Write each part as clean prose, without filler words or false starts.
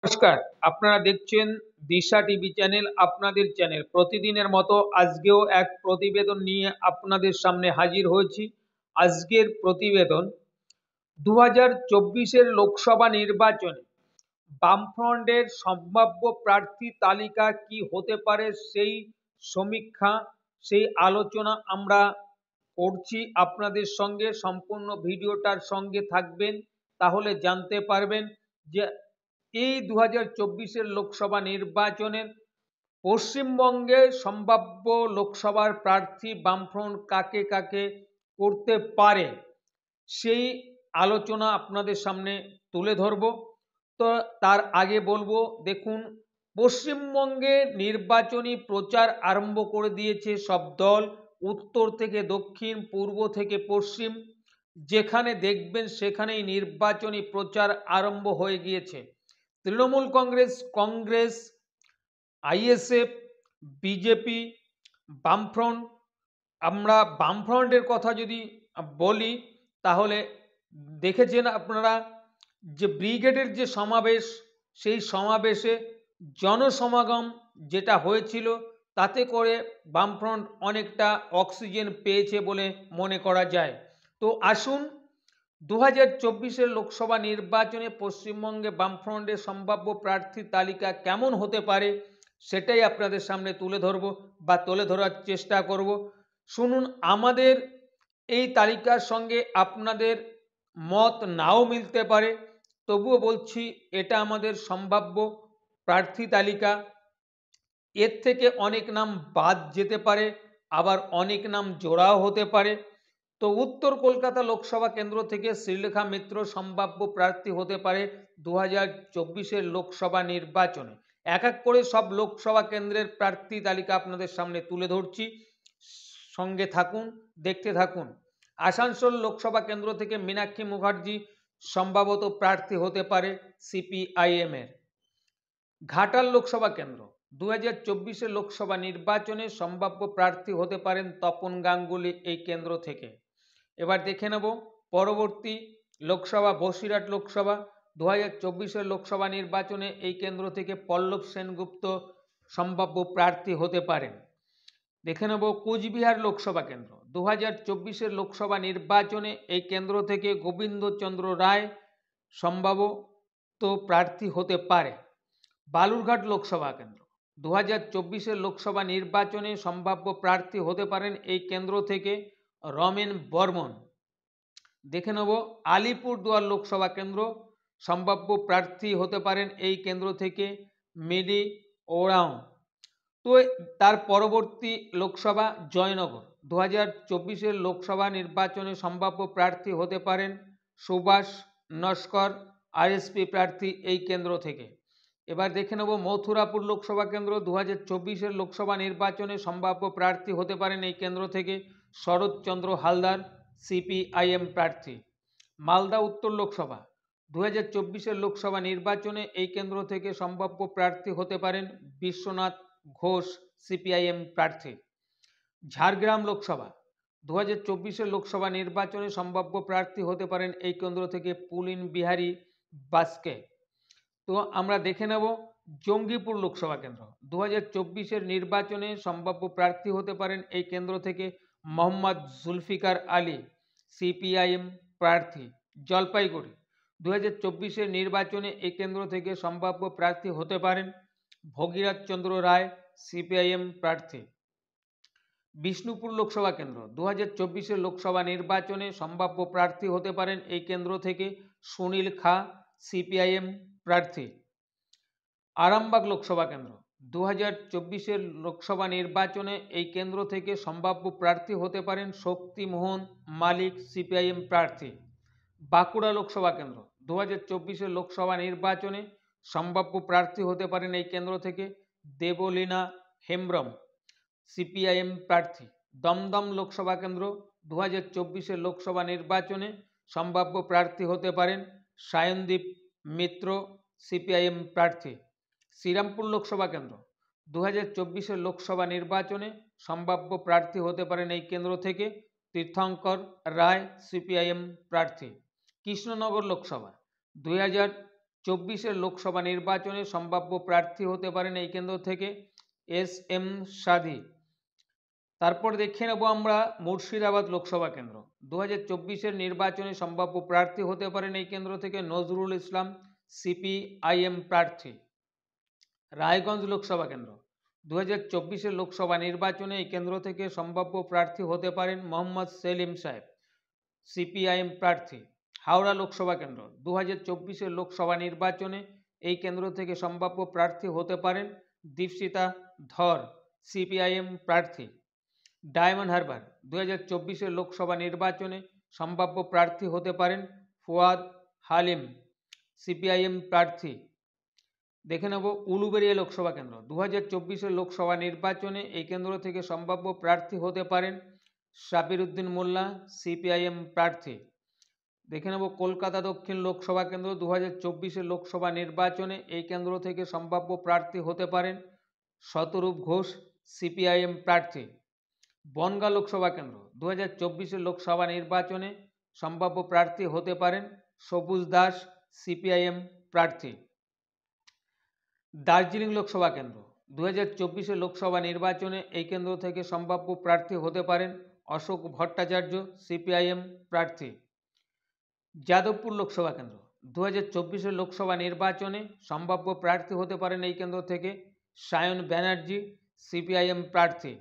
নমস্কার, আপনারা দেখছেন দিশা টিভি চ্যানেল, আপনাদের চ্যানেল। প্রতিদিনের মতো আজকেও এক প্রতিবেদন নিয়ে আপনাদের সামনে হাজির হয়েছি। আজকের প্রতিবেদন 2024-এর লোকসভা নির্বাচনে বামফ্রন্টের সম্ভাব্য প্রার্থী তালিকা কি হতে পারে সেই সমীক্ষা, সেই আলোচনা আমরা করছি আপনাদের সঙ্গে। সম্পূর্ণ ভিডিওটার সঙ্গে থাকবেন, তাহলে জানতে পারবেন যে এই 2024-এর লোকসভা নির্বাচনের পশ্চিমবঙ্গে সম্ভাব্য লোকসভার প্রার্থী বামফ্রন্ট কাকে কাকে করতে পারে, সেই আলোচনা আপনাদের সামনে তুলে ধরব। তো তার আগে বলবো, দেখুন, পশ্চিমবঙ্গে নির্বাচনী প্রচার আরম্ভ করে দিয়েছে সব দল, উত্তর থেকে দক্ষিণ, পূর্ব থেকে পশ্চিম, যেখানে দেখবেন সেখানেই নির্বাচনী প্রচার আরম্ভ হয়ে গিয়েছে। তৃণমূল কংগ্রেস, আইএসএফ, বিজেপি, বামফ্রন্ট। আমরা বামফ্রন্টের কথা যদি বলি, তাহলে দেখেছেন আপনারা যে ব্রিগেডের যে সমাবেশ, সেই সমাবেশে জনসমাগম যেটা হয়েছিল, তাতে করে বামফ্রন্ট অনেকটা অক্সিজেন পেয়েছে বলে মনে করা যায়। তো আসুন, 2024-এর লোকসভা নির্বাচনে পশ্চিমবঙ্গে বামফ্রন্টের সম্ভাব্য প্রার্থী তালিকা কেমন হতে পারে সেটাই আপনাদের সামনে তুলে ধরব বা তুলে ধরার চেষ্টা করব। শুনুন, আমাদের এই তালিকার সঙ্গে আপনাদের মত নাও মিলতে পারে, তবুও বলছি এটা আমাদের সম্ভাব্য প্রার্থী তালিকা। এর থেকে অনেক নাম বাদ যেতে পারে, আবার অনেক নাম জোড়াও হতে পারে। তো উত্তর কলকাতা লোকসভা কেন্দ্র থেকে শ্রীলেখা মিত্র সম্ভাব্য প্রার্থী হতে পারে 2024-এর লোকসভা নির্বাচনে। এক এক করে সব লোকসভা কেন্দ্রের প্রার্থী তালিকা আপনাদের সামনে তুলে ধরছি, সঙ্গে থাকুন, দেখতে থাকুন। আসানসোল লোকসভা কেন্দ্র থেকে মীনাক্ষী মুখার্জি সম্ভবত প্রার্থী হতে পারে সিপিআইএম এর। ঘাটাল লোকসভা কেন্দ্র 2024-এর লোকসভা নির্বাচনে সম্ভাব্য প্রার্থী হতে পারেন তপন গাঙ্গুলি এই কেন্দ্র থেকে। এবার দেখে নেব পরবর্তী লোকসভা, বসিরহাট লোকসভা 2024-এর লোকসভা নির্বাচনে এই কেন্দ্র থেকে পল্লব সেনগুপ্ত সম্ভাব্য প্রার্থী হতে পারেন। দেখে নেব কোচবিহার লোকসভা কেন্দ্র 2024-এর লোকসভা নির্বাচনে এই কেন্দ্র থেকে গোবিন্দচন্দ্র রায় সম্ভবত প্রার্থী হতে পারে। বালুরঘাট লোকসভা কেন্দ্র 2024-এর লোকসভা নির্বাচনে সম্ভাব্য প্রার্থী হতে পারেন এই কেন্দ্র থেকে রমেন বর্মন। দেখে নেব আলিপুরদুয়ার লোকসভা কেন্দ্র, সম্ভাব্য প্রার্থী হতে পারেন এই কেন্দ্র থেকে মিলি ওরাও। তো তার পরবর্তী লোকসভা জয়নগর 2024-এর লোকসভা নির্বাচনে সম্ভাব্য প্রার্থী হতে পারেন সুভাষ নস্কর, আরএসপি প্রার্থী এই কেন্দ্র থেকে। এবার দেখে নেব মথুরাপুর লোকসভা কেন্দ্র 2024-এর লোকসভা নির্বাচনে সম্ভাব্য প্রার্থী হতে পারেন এই কেন্দ্র থেকে শরৎচন্দ্র হালদার, সিপিআইএম প্রার্থী। মালদা উত্তর লোকসভা 2024-এর লোকসভা নির্বাচনে এই কেন্দ্র থেকে সম্ভাব্য প্রার্থী হতে পারেন বিশ্বনাথ ঘোষ, সিপিআইএম প্রার্থী। ঝাড়গ্রাম লোকসভা 2024-এর লোকসভা নির্বাচনে সম্ভাব্য প্রার্থী হতে পারেন এই কেন্দ্র থেকে পুলিন বিহারী বাস্কে। তো আমরা দেখে নেব জঙ্গিপুর লোকসভা কেন্দ্র 2024-এর নির্বাচনে সম্ভাব্য প্রার্থী হতে পারেন এই কেন্দ্র থেকে মোহাম্মদ জুলফিকার আলী, সিপিআইএম প্রার্থী। জলপাইগুড়ি 2024-এর নির্বাচনে এই কেন্দ্র থেকে সম্ভাব্য প্রার্থী হতে পারেন ভগীরথ চন্দ্র রায়, সিপিআইএম প্রার্থী। বিষ্ণুপুর লোকসভা কেন্দ্র 2024-এর লোকসভা নির্বাচনে সম্ভাব্য প্রার্থী হতে পারেন এই কেন্দ্র থেকে সুনীল খা, সিপিআইএম প্রার্থী। আরামবাগ লোকসভা কেন্দ্র 2024-এর লোকসভা নির্বাচনে এই কেন্দ্র থেকে সম্ভাব্য প্রার্থী হতে পারেন শক্তিমোহন মালিক, সিপিআইএম প্রার্থী। বাঁকুড়া লোকসভা কেন্দ্র 2024-এর লোকসভা নির্বাচনে সম্ভাব্য প্রার্থী হতে পারেন এই কেন্দ্র থেকে দেবলীনা হেমব্রম, সিপিআইএম প্রার্থী। দমদম লোকসভা কেন্দ্র 2024-এর লোকসভা নির্বাচনে সম্ভাব্য প্রার্থী হতে পারেন সায়নদীপ মিত্র, সিপিআইএম প্রার্থী। শ্রীরামপুর লোকসভা কেন্দ্র 2024-এর লোকসভা নির্বাচনে সম্ভাব্য প্রার্থী হতে পারেন এই কেন্দ্র থেকে তীর্থঙ্কর রায়, সিপিআইএম প্রার্থী। কৃষ্ণনগর লোকসভা 2024 লোকসভা নির্বাচনে সম্ভাব্য প্রার্থী হতে পারেন এই কেন্দ্র থেকে SM সাধী। তারপর দেখে নেব আমরা মুর্শিদাবাদ লোকসভা কেন্দ্র। 2024 নির্বাচনে সম্ভাব্য প্রার্থী হতে পারেন এই কেন্দ্র থেকে নজরুল ইসলাম, CPIM প্রার্থী। রায়গঞ্জ লোকসভা কেন্দ্র। 2024 লোকসভা নির্বাচনে এই কেন্দ্র থেকে সম্ভাব্য প্রার্থী হতে পারেন মোহাম্মদ সেলিম সাহেব, CPIM প্রার্থী। হাওড়া লোকসভা কেন্দ্র। 2024 লোকসভা নির্বাচনে এই কেন্দ্র থেকে সম্ভাব্য প্রার্থী হতে পারেন দীপশিতা ধর, CPIM প্রার্থী। ডায়মন্ড হারবার। 2024 লোকসভা নির্বাচনে সম্ভাব্য প্রার্থী হতে পারেন ফুয়াদ হালিম, CPIM প্রার্থী। দেখে নেব উলুবেড়িয়া লোকসভা কেন্দ্র। 2024 লোকসভা নির্বাচনে এই কেন্দ্র থেকে সম্ভাব্য প্রার্থী হতে পারেন সাবির উদ্দিন মোল্লা, CPIM প্রার্থী। দেখে নেব কলকাতা দক্ষিণ লোকসভা কেন্দ্র। 2024 লোকসভা নির্বাচনে এই কেন্দ্র থেকে সম্ভাব্য প্রার্থী হতে পারেন শতরূপ ঘোষ, CPIM প্রার্থী। বনগাঁ লোকসভা কেন্দ্র। 2024 লোকসভা নির্বাচনে সম্ভাব্য প্রার্থী হতে পারেন সবুজ দাস, CPIM প্রার্থী। দার্জিলিং লোকসভা কেন্দ্র। 2024 লোকসভা নির্বাচনে এই কেন্দ্র থেকে সম্ভাব্য প্রার্থী হতে পারেন অশোক ভট্টাচার্য, CPIM প্রার্থী। যাদবপুর লোকসভা কেন্দ্র। 2024 লোকসভা নির্বাচনে সম্ভাব্য প্রার্থী হতে পারেন এই কেন্দ্র থেকে সায়ন ব্যানার্জি, CPIM প্রার্থী।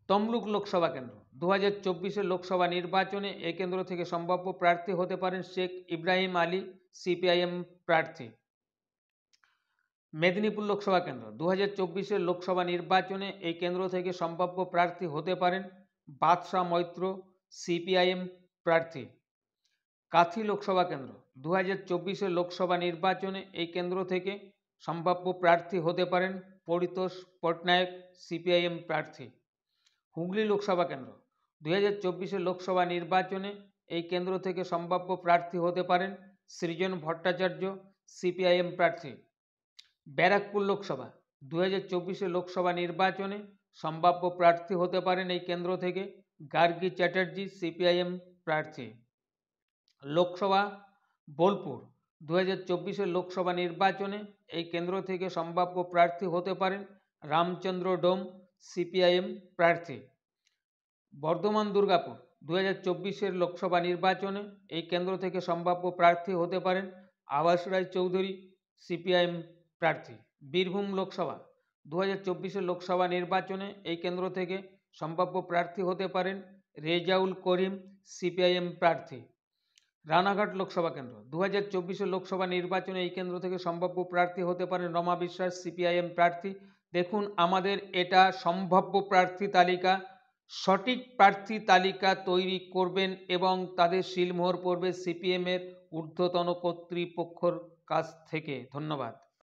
তমলুক লোকসভা কেন্দ্র। 2024 লোকসভা নির্বাচনে এই কেন্দ্র থেকে সম্ভাব্য প্রার্থী হতে পারেন শেখ ইব্রাহিম আলী, CPIM প্রার্থী। মেদিনীপুর লোকসভা কেন্দ্র। 2024 লোকসভা নির্বাচনে এই কেন্দ্র থেকে সম্ভাব্য প্রার্থী হতে পারেন বাদশাহ মৈত্র, CPIM প্রার্থী। কাথি লোকসভা কেন্দ্র। 2024 লোকসভা নির্বাচনে এই কেন্দ্র থেকে সম্ভাব্য প্রার্থী হতে পারেন পরিতোষ পটনায়ক, CPIM প্রার্থী। হুগলি লোকসভা কেন্দ্র। 2024 লোকসভা নির্বাচনে এই কেন্দ্র থেকে সম্ভাব্য প্রার্থী হতে পারেন সৃজন ভট্টাচার্য, CPIM প্রার্থী। ব্যারাকপুর লোকসভা। 2024 লোকসভা নির্বাচনে সম্ভাব্য প্রার্থী হতে পারেন এই কেন্দ্র থেকে গার্গী চ্যাটার্জি, CPIM প্রার্থী। লোকসভা বোলপুর। 2024 লোকসভা নির্বাচনে এই কেন্দ্র থেকে সম্ভাব্য প্রার্থী হতে পারেন রামচন্দ্র ডোম, CPIM প্রার্থী। বর্ধমান দুর্গাপুর। 2024 লোকসভা নির্বাচনে এই কেন্দ্র থেকে সম্ভাব্য প্রার্থী হতে পারেন আবাস রায় চৌধুরী, CPIM প্রার্থী। বীরভূম লোকসভা। 2024 লোকসভা নির্বাচনে এই কেন্দ্র থেকে সম্ভাব্য প্রার্থী হতে পারেন রেজাউল করিম, CPIM প্রার্থী। রানাঘাট লোকসভা কেন্দ্র। 2024 লোকসভা নির্বাচনে এই কেন্দ্র থেকে সম্ভাব্য প্রার্থী হতে পারেন রমা বিশ্বাস, CPIM প্রার্থী। দেখুন আমাদের এটা সম্ভাব্য প্রার্থী তালিকা। সঠিক প্রার্থী তালিকা তৈরি করবেন এবং তাদের সিলমোহর পড়বে CPM এর ঊর্ধ্বতন কর্তৃপক্ষের কাছ থেকে। ধন্যবাদ।